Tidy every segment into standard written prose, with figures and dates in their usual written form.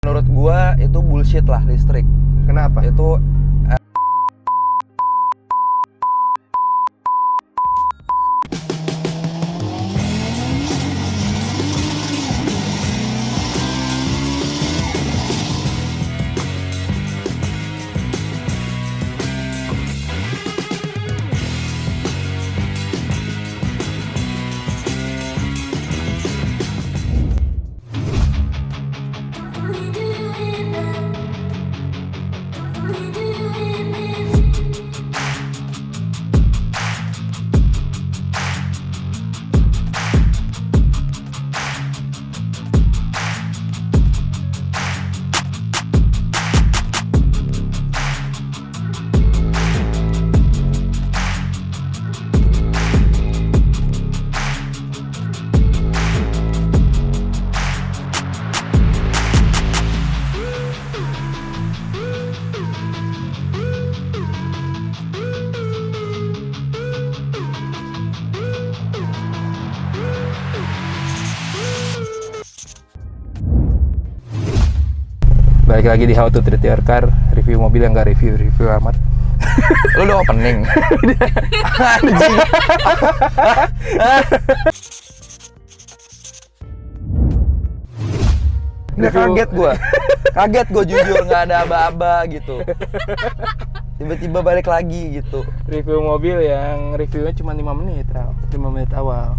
Menurut gua itu bullshit lah listrik. Kenapa? Itu Balik lagi di How to Treat Your Car, review mobil yang nggak review amat. lu udah opening. Anjing. Nggak, kaget gua jujur, nggak ada aba-aba gitu. Tiba-tiba balik lagi gitu. Review mobil yang reviewnya cuma 5 menit, 5 menit awal.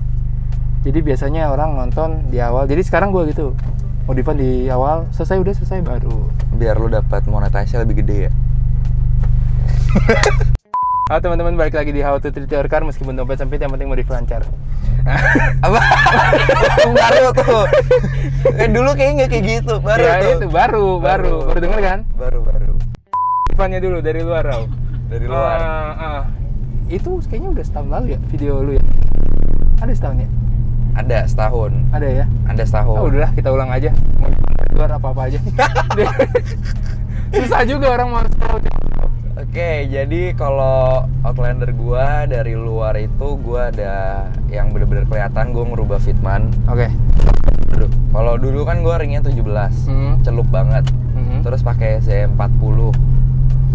Jadi biasanya orang nonton di awal. Jadi sekarang gue gitu, modifan di awal, selesai baru. Biar lu dapat monetisasi lebih gede ya. Halo teman-teman, balik lagi di How to Treat Your Car. Meskipun dompet sempit, yang penting modif lancar. Apa? Baru tuh. Dulu kayaknya nggak kayak gitu. Baru ya, tuh. itu baru denger kan? Baru. Modifannya dulu dari luar, Raw. Dari luar. Itu kayaknya udah setahun lalu ya video lu ya? Ada setahun ya? Ada setahun. Ada ya? Ada setahun. Oh, udahlah, kita ulang aja. Mau di luar apa-apa aja. Susah juga orang mau tahu. Oke, jadi kalau Outlander gua dari luar itu gua ada yang bener-bener kelihatan gua ngerubah fitment. Oke. Kalau dulu kan gua ringnya 17, celup banget. Terus pakai Z40.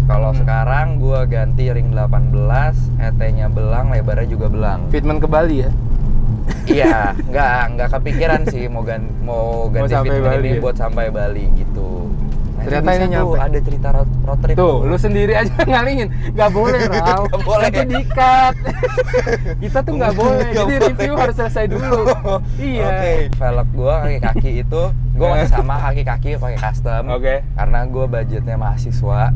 Kalau sekarang gua ganti ring 18, ET-nya belang, lebarnya juga belang. Fitment ke Bali ya? Iya, nggak kepikiran sih mau ganti fitment Bali ini ya? Buat sampai Bali gitu. Nah, ternyata ini nyampe. Ada cerita road trip Tuh, lu sendiri aja ngalingin. Nggak boleh, Raw. Nggak boleh. Nanti di-cut. Kita tuh nggak boleh. Nggak Jadi boleh. review harus selesai dulu. Iya. Oke, velg gua kaki-kaki itu gua masih sama kaki-kaki pakai custom. Oke. Karena gua budgetnya mahasiswa.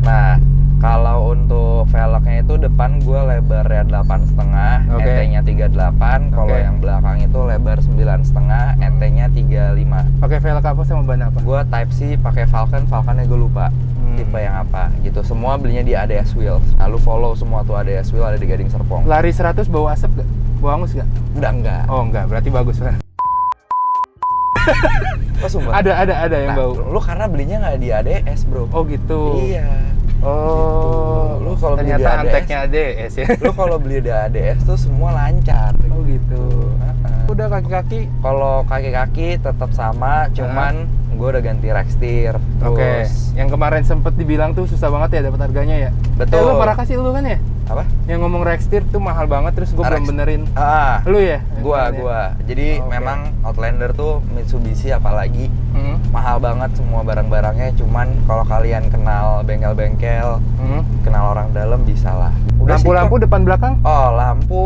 Nah, kalau untuk velgnya itu depan gue lebarnya 8,5, Oke. ET-nya 38. Kalau Oke. yang belakang itu lebar 9,5, ET-nya 35. Pakai velg apa sama ban apa? Gue Type C pakai Falconnya gue lupa tipe yang apa gitu. Semua belinya di ADS Wheels. Nah, lu follow semua tuh ADS Wheel ada di Gading Serpong. Lari 100 bawa asap gak? Bawa angus gak? Udah enggak. Oh enggak, berarti bagus kan? Oh, sumpah. Ada yang Nah, bau. lu karena belinya nggak di ADS, bro. Oh gitu. Iya. Oh, Gitu. Lu kalau beli di ternyata ADS, anteknya ADS ya. Lu kalau beli di ADS tuh semua lancar. Oh gitu. Heeh. Udah kaki-kaki. Kalau kaki-kaki tetap sama, cuman gue udah ganti rack steer. Oke. Terus Yang kemarin sempet dibilang tuh susah banget ya dapat harganya ya. Betul. Lu parah kasih lu kan ya? apa? Yang ngomong rack steer tuh mahal banget, terus gue belum benerin. Lu ya? Gua. Jadi Oke. memang Outlander tuh Mitsubishi apalagi Hmm. mahal banget semua barang-barangnya. Cuman kalau kalian kenal bengkel-bengkel, kenal orang dalam bisa lah. Udah sih, Lampu-lampu kok. depan belakang? Oh, lampu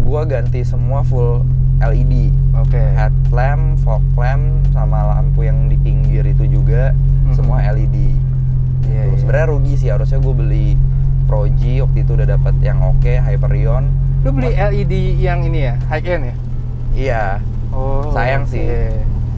gua ganti semua full LED. Oke. Headlamp, fog lamp, sama lampu yang di pinggir itu juga semua LED. Iya, Tuh, iya. sebenarnya rugi sih, harusnya gue beli Proji waktu itu udah dapat yang oke, Hyperion. Lu beli LED yang ini ya, high end ya? Iya, Oh. sayang sih.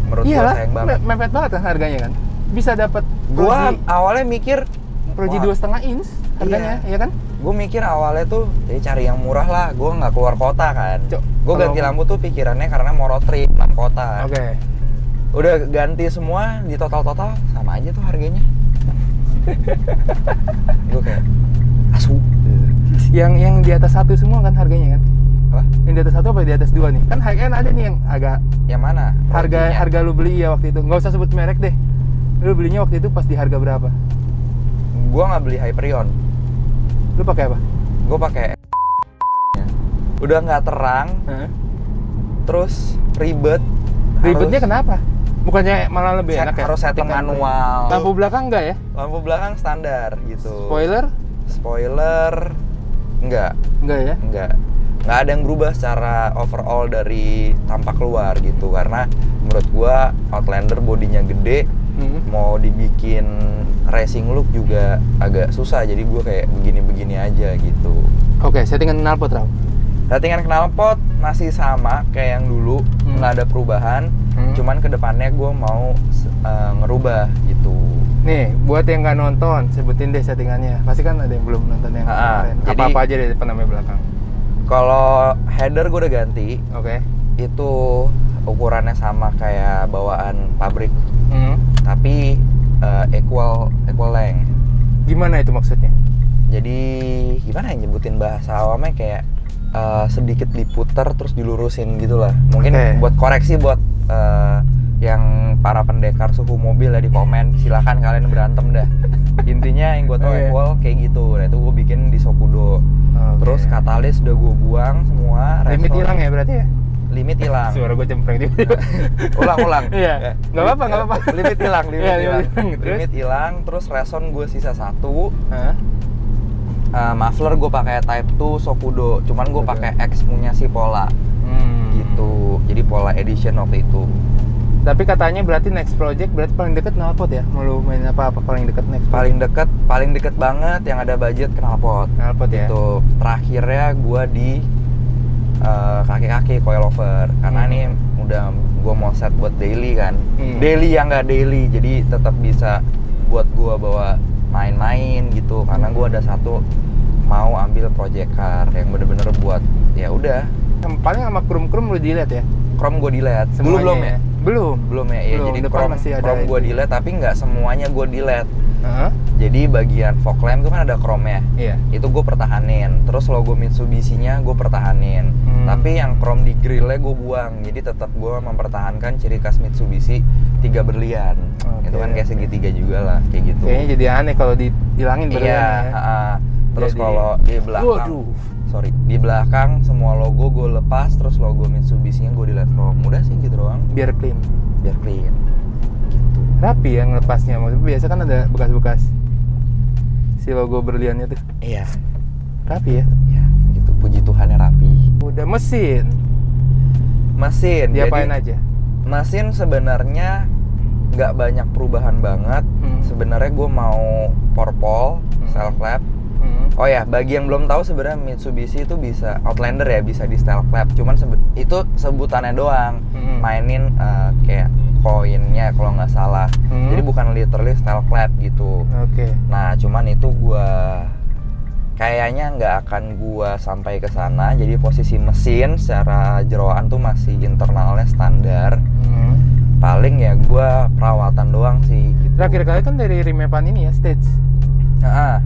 Menurut gue Iyalah, sayang banget. mepet banget kan harganya kan? Bisa dapat Gua awalnya mikir, Proji wah, 2,5 inch harganya, ya kan? gue mikir awalnya tuh ya cari yang murah lah, gue nggak keluar kota kan. Gue kalau- ganti lampu tuh pikirannya karena mau road trip 6 kota. Oke. Udah ganti semua, di total sama aja tuh harganya. Gue kayak asu. Yang di atas satu semua kan harganya kan? Apa? Yang di atas satu apa di atas dua nih? Kan high end ada nih yang agak Yang mana? Projinya? harga lu beli ya waktu itu. Nggak usah sebut merek deh. Lu belinya waktu itu pas di harga berapa? Gua nggak beli Hyperion. Lu pakai apa? Gua pakai udah nggak terang, terus ribet. Ribetnya kenapa? Bukannya malah lebih enak ya? Harus setting manual. Lampu belakang enggak ya? Lampu belakang standar gitu. Spoiler enggak ya? Nggak ada yang berubah secara overall dari tampak luar gitu, karena menurut gua Outlander bodinya gede, mau dibikin racing look juga agak susah, jadi gua kayak begini-begini aja gitu. Oke, settingan knalpot, Raw. Settingan knalpot masih sama kayak yang dulu, nggak ada perubahan, cuman kedepannya gua mau ngerubah gitu. Nih, buat yang nggak nonton, sebutin deh settingannya. Pasti kan ada yang belum nonton yang kemarin. Apa-apa aja deh depan sampai belakang. Kalau header gue udah ganti. Oke. Itu ukurannya sama kayak bawaan pabrik. Tapi equal length. Gimana itu maksudnya? Jadi gimana ya nyebutin bahasa awamnya, kayak sedikit diputer terus dilurusin gitulah. Mungkin buat koreksi buat yang para pendekar suhu mobil ya di komen, silakan kalian berantem dah. Intinya yang gue tau equal kayak gitu. Nah itu gue bikin di Sokudo. Terus katalis udah gue buang semua. Limit hilang ya berarti ya? Limit hilang. Suara gue cempreng tiba-tiba. Ulang. Iya. Nggak apa-apa. Limit hilang. Terus reson gue sisa 1. Muffler gue pakai Type 2 Sokudo. Cuman gue pakai X punya si Pola. Gitu. Jadi Pola Edition waktu itu. Tapi katanya berarti next project berarti paling deket knalpot ya? Mau lu main apa paling deket next project? Paling deket banget yang ada budget knalpot. Knalpot ya? Itu terakhirnya gua di kaki-kaki coilover. Karena ini udah gua mau set buat daily kan. Daily yang nggak daily, jadi tetap bisa buat gua bawa main-main gitu. Karena gua ada satu mau ambil project car yang bener-bener buat ya udah. Yang paling sama krum lu dilihat ya? Chrome gue delete. Belum ya? Belum ya. Iya, jadi Chrome gue delete, tapi nggak semuanya gue delete. Jadi bagian fog lamp itu kan ada chrome-nya. Iya. Itu gue pertahanin. Terus logo Mitsubishi-nya gue pertahanin. Tapi yang chrome di grillnya gue buang. Jadi tetap gue mempertahankan ciri khas Mitsubishi 3 berlian. Itu kan kayak segitiga juga lah, kayak gitu. Kayaknya jadi aneh kalau dihilangin berliannya. Iya. Terus kalau di belakang, di belakang semua logo gue lepas, terus logo Mitsubishi-nya gue delete chrome. Udah sih gitu doang. Biar clean. Gitu. Rapi ya ngelepasnya. Maksudnya biasa kan ada bekas-bekas si logo berliannya tuh. Iya. Rapi ya? Iya, gitu. Puji Tuhannya rapi. Udah mesin. Diapain aja? Mesin sebenarnya nggak banyak perubahan banget. Sebenarnya gue mau porpol, self lap. Oh ya, bagi yang belum tahu sebenarnya Mitsubishi itu bisa Outlander ya, bisa di style clap. Cuman itu sebutannya doang. Mainin kayak koinnya kalau nggak salah. Jadi bukan literally style clap gitu. Nah, cuman itu gua kayaknya nggak akan gua sampai ke sana. Jadi posisi mesin secara jeroan tuh masih internalnya standar. Paling ya gua perawatan doang sih gitu. Terakhir kali kan dari Rimepan ini ya, stage.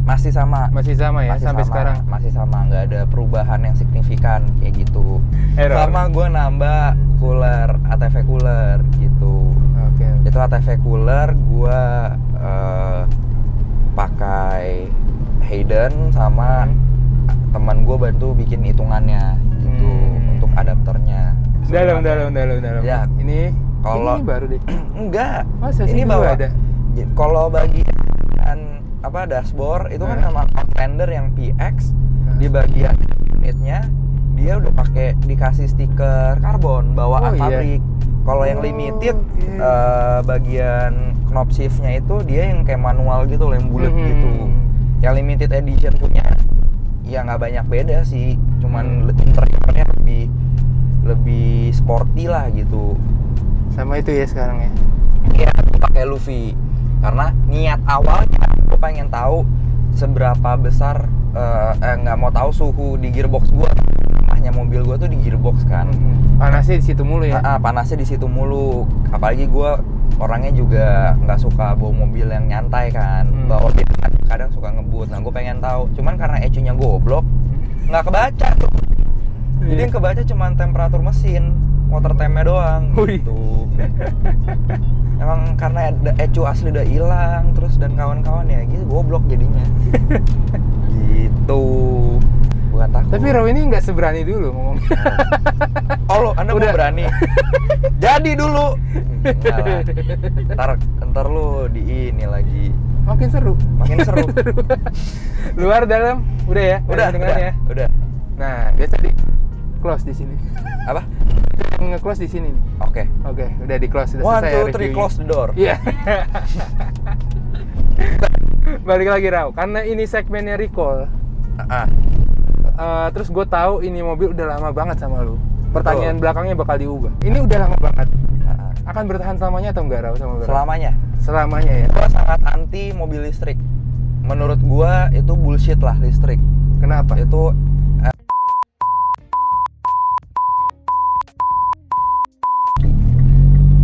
Masih sama ya, sampai sekarang masih sama, nggak ada perubahan yang signifikan kayak gitu. Sama gue nambah cooler, ATV cooler gitu. Itu ATV cooler gue pakai Hayden sama teman gue bantu bikin hitungannya gitu untuk adapternya. Dalam. Ya, ini baru deh. Enggak. Masa ini sih bawa ada? Kalau bagian dashboard itu kan sama Outlander yang PX, di bagian unitnya dia udah dikasih stiker karbon bawaan pabrik. Kalau yang limited bagian knob shiftnya itu dia yang kayak manual gitu, yang bulat gitu. Yang limited edition punya ya nggak banyak beda sih, cuman interiornya lebih sporty lah gitu. Sama itu ya sekarang ya? Iya, aku pakai Luffy karena niat awalnya gue pengen tahu seberapa besar nggak mau tahu suhu di gearbox gue. Rumahnya mobil gue tuh di gearbox kan. Panasnya di situ mulu ya? Panasnya di situ mulu. Apalagi gue orangnya juga nggak suka bawa mobil yang nyantai kan. Bawa dia kadang suka ngebut. Nah gue pengen tahu. Cuman karena ECU-nya goblok, nggak kebaca tuh. Jadi yang kebaca cuma temperatur mesin. motor temnya doang Wih. gitu. Emang karena ecu asli udah hilang terus dan kawan-kawan ya gitu goblok jadinya. Gitu. Bukan takut. Tapi Raw ini nggak seberani dulu ngomong. Oh lo, Anda Udah. mau berani? Jadi dulu. Enggak lah. Ntar lu di ini lagi. Makin seru. Makin seru. Luar dalam udah ya. Udah, dengannya ya. udah. Nah, biasa di close di sini. Apa? Yang nge-close di sini nih. Oke. Oke, udah di close, udah 1, selesai 2, 3, reviewnya. close the door. Iya. Balik lagi Raw, karena ini segmennya recall. Ah, Terus gue tahu ini mobil udah lama banget sama lu. Pertanyaan Betul. belakangnya bakal diubah. Ini udah lama banget. ah. Akan bertahan selamanya atau enggak Raw sama lu? Selamanya. Selamanya ya. Gua sangat anti mobil listrik. Menurut gua itu bullshit lah listrik. Kenapa? Itu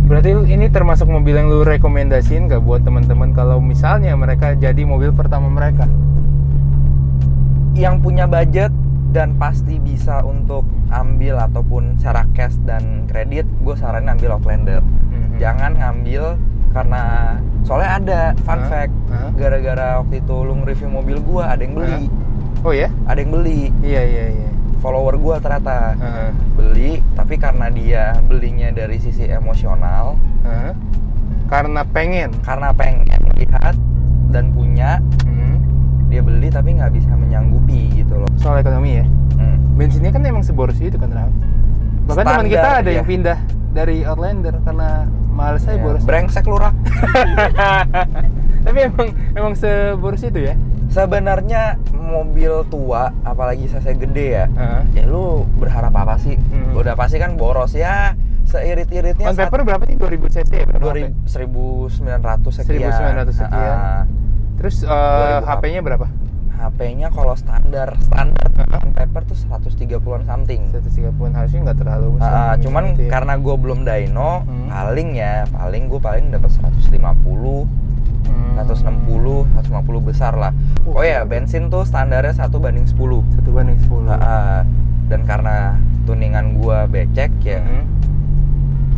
Berarti ini termasuk mobil yang lu rekomendasiin nggak buat teman-teman kalau misalnya mereka jadi mobil pertama mereka? yang punya budget dan pasti bisa untuk ambil ataupun secara cash dan kredit, gue saranin ambil Outlander. Jangan ngambil karena soalnya ada fun fact, gara-gara waktu itu lu nge-review mobil gue ada yang beli. Oh ya? Ada yang beli. Iya. Follower gue ternyata beli, tapi karena dia belinya dari sisi emosional, Karena pengen. lihat dan punya, dia beli tapi nggak bisa menyanggupi gitu loh. Soal ekonomi ya. Bensinnya kan emang seboros itu kan Ram. Bahkan teman Standar, kita ada yang iya. pindah dari Outlander karena males aja boros. Brengsek lu, Rak. Tapi emang seboros itu ya? Sebenarnya mobil tua, apalagi cc gede ya, ya lu berharap apa sih? Udah pasti kan boros ya. Seirit-iritnya On paper berapa sih? 2000 cc ya? 1900 sekian. 1900 sekian. Terus 2000 HP-nya berapa? HP-nya kalau standar on paper tuh 130-an something. 130 harusnya nggak terlalu besar. Cuman gitu ya. karena gue belum dyno, paling gue dapat 150, 160, 150 besar lah. Oh ya, bensin tuh standarnya 1:10. 1:10. Dan karena tuningan gue becek ya,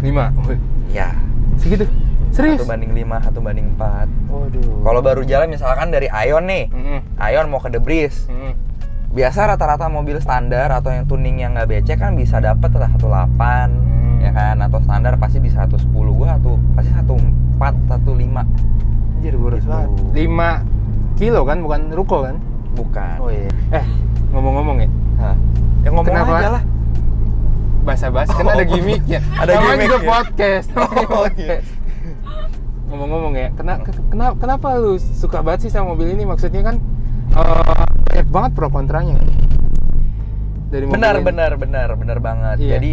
5. Wih, ya segitu. Serius? 1:5, 1:4. Waduh. Kalau baru jalan misalkan dari Ion nih, Ion mau ke The Breeze. Biasa rata-rata mobil standar atau yang tuning yang nggak becek kan bisa dapat lah 18, ya kan? Atau standar pasti bisa 110. Gua pasti 14, 15. Anjir boros Gitu. banget. 5 kilo kan, bukan ruko kan? Bukan. Oh iya. Ngomong-ngomong ya. Hah. Ya ngomong Kenapa? aja lah. Basa-basi kan ada gimmicknya. Ada Namanya gimmick juga ya? podcast. Namanya Oh, podcast. Ngomong-ngomong ya, kenapa lu suka banget sih sama mobil ini? Maksudnya kan banyak banget pro kontranya kan? Dari mobil ini. Benar banget. Iya. Jadi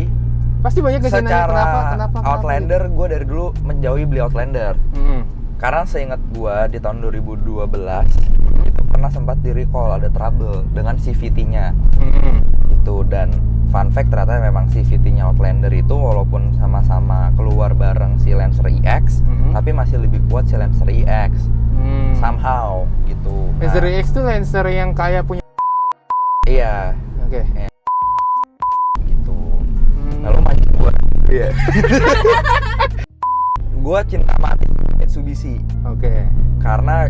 Pasti banyak yang nanya secara kenapa Outlander, gue dari dulu menjauhi beli Outlander. gitu. Karena seingat gue di tahun 2012 itu pernah sempat di recall ada trouble dengan CVT-nya gitu. Dan fun fact ternyata memang CVT-nya Outlander itu walaupun sama-sama keluar bareng si Lancer EX, tapi masih lebih kuat si Lancer EX somehow gitu. Lancer EX tuh Lancer yang kayak punya. Iya. Oke. Gitu. Lalu mancing gue. Iya. Gue cinta mati Mitsubishi. Oke. Karena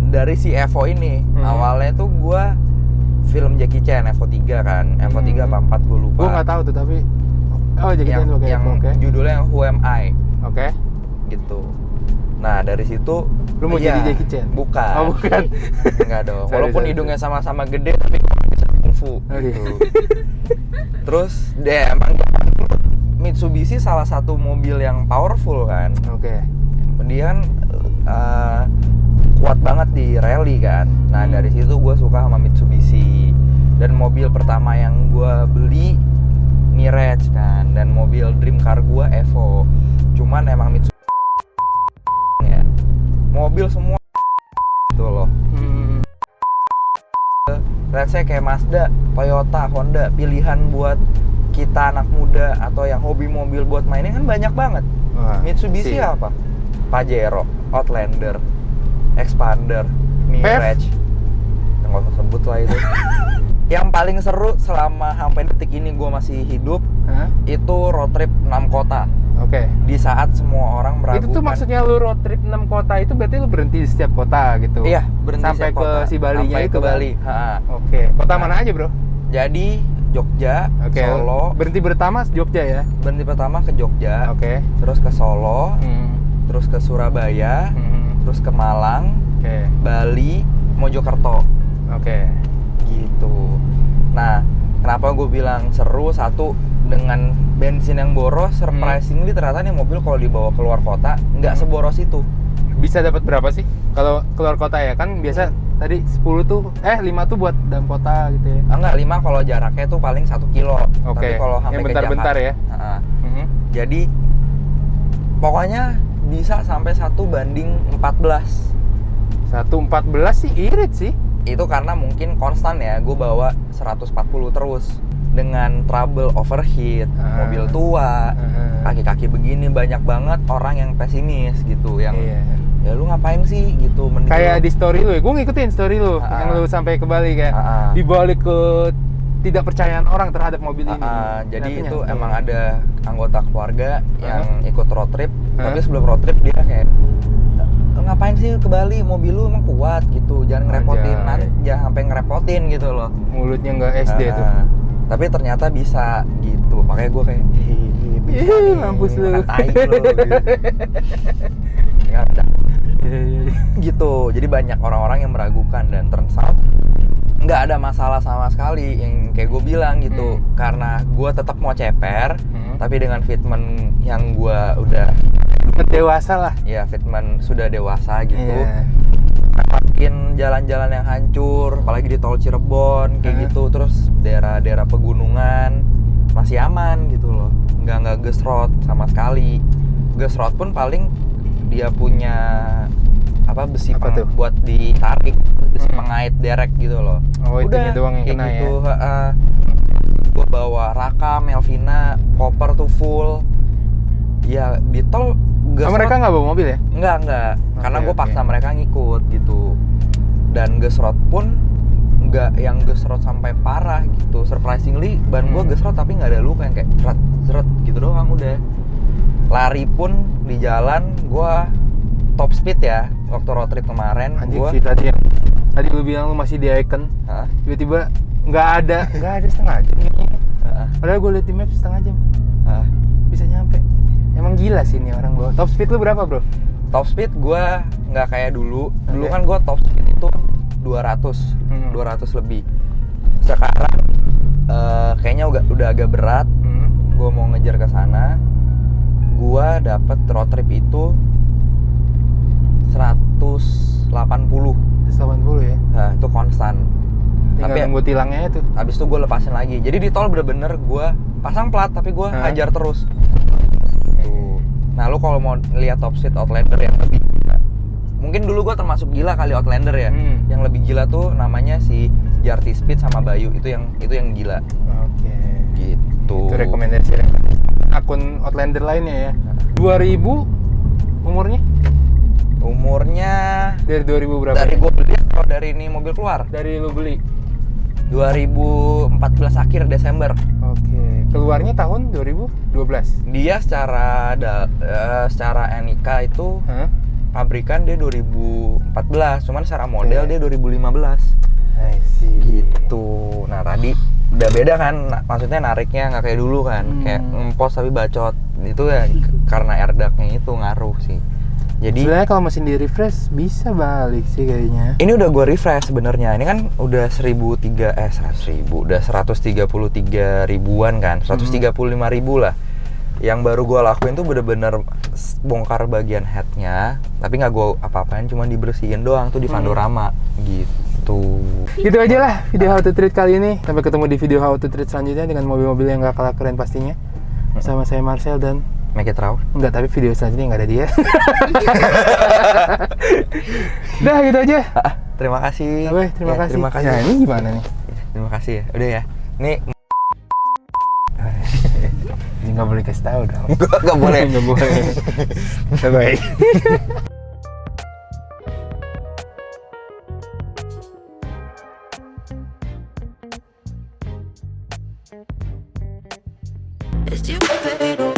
dari si Evo ini awalnya tuh gue film Jackie Chan Evo 3 kan, Evo 3 apa 4 gue lupa. Gue nggak tahu tuh tapi Jackie Chan oke. yang judulnya Who Am I Oke. gitu. Nah dari situ Lu mau jadi Jackie Chan? Bukan. Oh bukan. Enggak dong. Sorry, Walaupun sorry. hidungnya sama-sama gede tapi gue bisa kungfu gitu. Terus dia emang Mitsubishi salah satu mobil yang powerful kan. Oke. Dia kan kuat banget di rally kan. Nah dari situ gue suka sama Mitsubishi. Dan mobil pertama yang gue beli Mirage kan. Dan mobil dream car gue Evo. Cuman emang Mitsubishi ya mobil semua gitu loh. Let's say kayak Mazda, Toyota, Honda, pilihan buat kita anak muda atau yang hobi mobil buat mainin kan banyak banget. Wah, Mitsubishi apa? Pajero, Outlander, Expander, Mirage. Nggak usah sebut lah itu. Yang paling seru selama sampai detik ini gue masih hidup itu road trip 6 6 kota. Oke. Di saat semua orang meragukan. Itu tuh maksudnya lu road trip 6 kota itu berarti lu berhenti di setiap kota gitu? Iya, berhenti sampai setiap ke kota. si Balinya sampai itu ke kan? Bali. Oke. Kota Nah. mana aja bro? Jadi Jogja, Oke. Solo. Berhenti pertama Jogja ya? Berhenti pertama ke Jogja. Oke. Terus ke Solo, Hmm. terus ke Surabaya, Hmm. terus ke Malang, Oke. Bali, Mojokerto. Oke. Gitu. Nah, kenapa gue bilang seru? Satu, dengan bensin yang boros, surprisingly ternyata nih mobil kalau dibawa keluar kota nggak seboros itu. Bisa dapat berapa sih kalau keluar kota ya? Kan biasa tadi 10 tuh 5 tuh buat dalam kota gitu ya. Enggak, 5 kalau jaraknya tuh paling 1 kilo. Oke. Tapi kalau sampai yang ke bentar-bentar Jakarta, ya. Mhm. jadi pokoknya bisa sampai 1:14. 114 sih irit sih. Itu karena mungkin konstan ya, gue bawa 140 terus. Dengan trouble overheat, mobil tua, kaki-kaki begini, banyak banget orang yang pesimis gitu, yang ya lu ngapain sih gitu. Kayak di story lu ya, gue ngikutin story lu yang lu sampai ke Bali kayak dibalik ke tidak percayaan orang terhadap mobil ini. Jadi itu emang ada anggota keluarga yang ikut road trip, tapi sebelum road trip dia kayak, ngapain sih ke Bali, mobil lu emang kuat gitu, jangan ngerepotin, nanti jangan sampai ngerepotin gitu loh. Mulutnya nggak SD tuh. Tapi ternyata bisa gitu, makanya gue kayak mampus lu. Tai lu gitu. Jadi banyak orang-orang yang meragukan, dan turns out nggak ada masalah sama sekali yang kayak gue bilang gitu. Karena gue tetap mau ceper, tapi dengan fitment yang gue udah dewasa lah ya, fitment sudah dewasa gitu. Makin jalan-jalan yang hancur, apalagi di tol Cirebon kayak gitu, terus daerah-daerah pegunungan masih aman gitu loh, nggak gesrot sama sekali. Gesrot pun paling dia punya besi buat ditarik, besi pengait derek gitu loh. Udah doang yang kayak kena gitu, ya. Gue bawa Raka, Melvina, koper tuh full. Ya di tol mereka nggak bawa mobil ya? Enggak. Karena gue paksa mereka ngikut gitu. Dan gesrot pun nggak yang gesrot sampai parah gitu. Surprisingly ban gue gesrot tapi nggak ada luka yang kayak zret gitu doang udah. Lari pun di jalan gue top speed ya waktu road trip kemarin. Anjing sih tadi lu bilang lu masih di Icon. Tiba-tiba nggak ada setengah jam. Padahal gue liat di map setengah jam. Bisa nyampe. Emang gila sih ini orang bawa. Top speed lu berapa bro? Top speed gue nggak kayak dulu. Dulu kan gue top speed itu 200 lebih. Sekarang kayaknya udah agak berat. Gue mau ngejar ke sana. Gue dapet road trip itu 180 ya? Nah itu konstan. Tinggal nunggu tilangnya itu. Abis itu gue lepasin lagi. Jadi di tol bener-bener gue pasang plat tapi gue hajar terus. Nah lu kalau mau lihat top speed Outlander yang lebih gila, mungkin dulu gue termasuk gila kali Outlander ya. Yang lebih gila tuh namanya si Jarti Speed sama Bayu, itu yang gila. Oke. Gitu. Itu rekomendasi akun Outlander lainnya ya. 2000 umurnya? Umurnya dari 2000 berapa? Dari gue beli atau dari ini mobil keluar? Dari lu beli 2014 akhir Desember. Oke. Keluarnya tahun 2012. Dia secara NIK itu pabrikan dia 2014, cuman secara model dia 2015. I see. Gitu. Nah tadi udah beda kan, maksudnya nariknya nggak kayak dulu kan, kayak ngempos tapi bacot. Itu ya karena airbagnya itu ngaruh sih. Jadi sebenarnya kalau mesin di refresh bisa balik sih kayaknya. Ini udah gue refresh sebenarnya. Ini kan udah 133 ribuan kan, 135 ribu lah. Yang baru gue lakuin tuh bener-bener bongkar bagian headnya, tapi nggak gue apa-apain, cuma dibersihin doang tuh di Vandorama gitu. Gitu aja lah video How to Treat kali ini. Sampai ketemu di video How to Treat selanjutnya dengan mobil-mobil yang gak kalah keren pastinya. Sama saya Marcel dan Make it raw. Enggak, tapi video selanjutnya nggak ada dia. Udah gitu aja. Terima kasih. Terima kasih. Terima kasih. Nah ini gimana nih? Terima kasih ya. Udah ya. Nih. Ini nggak boleh kasih tahu dong. Nggak boleh. Nggak boleh. Bye. It's you, baby.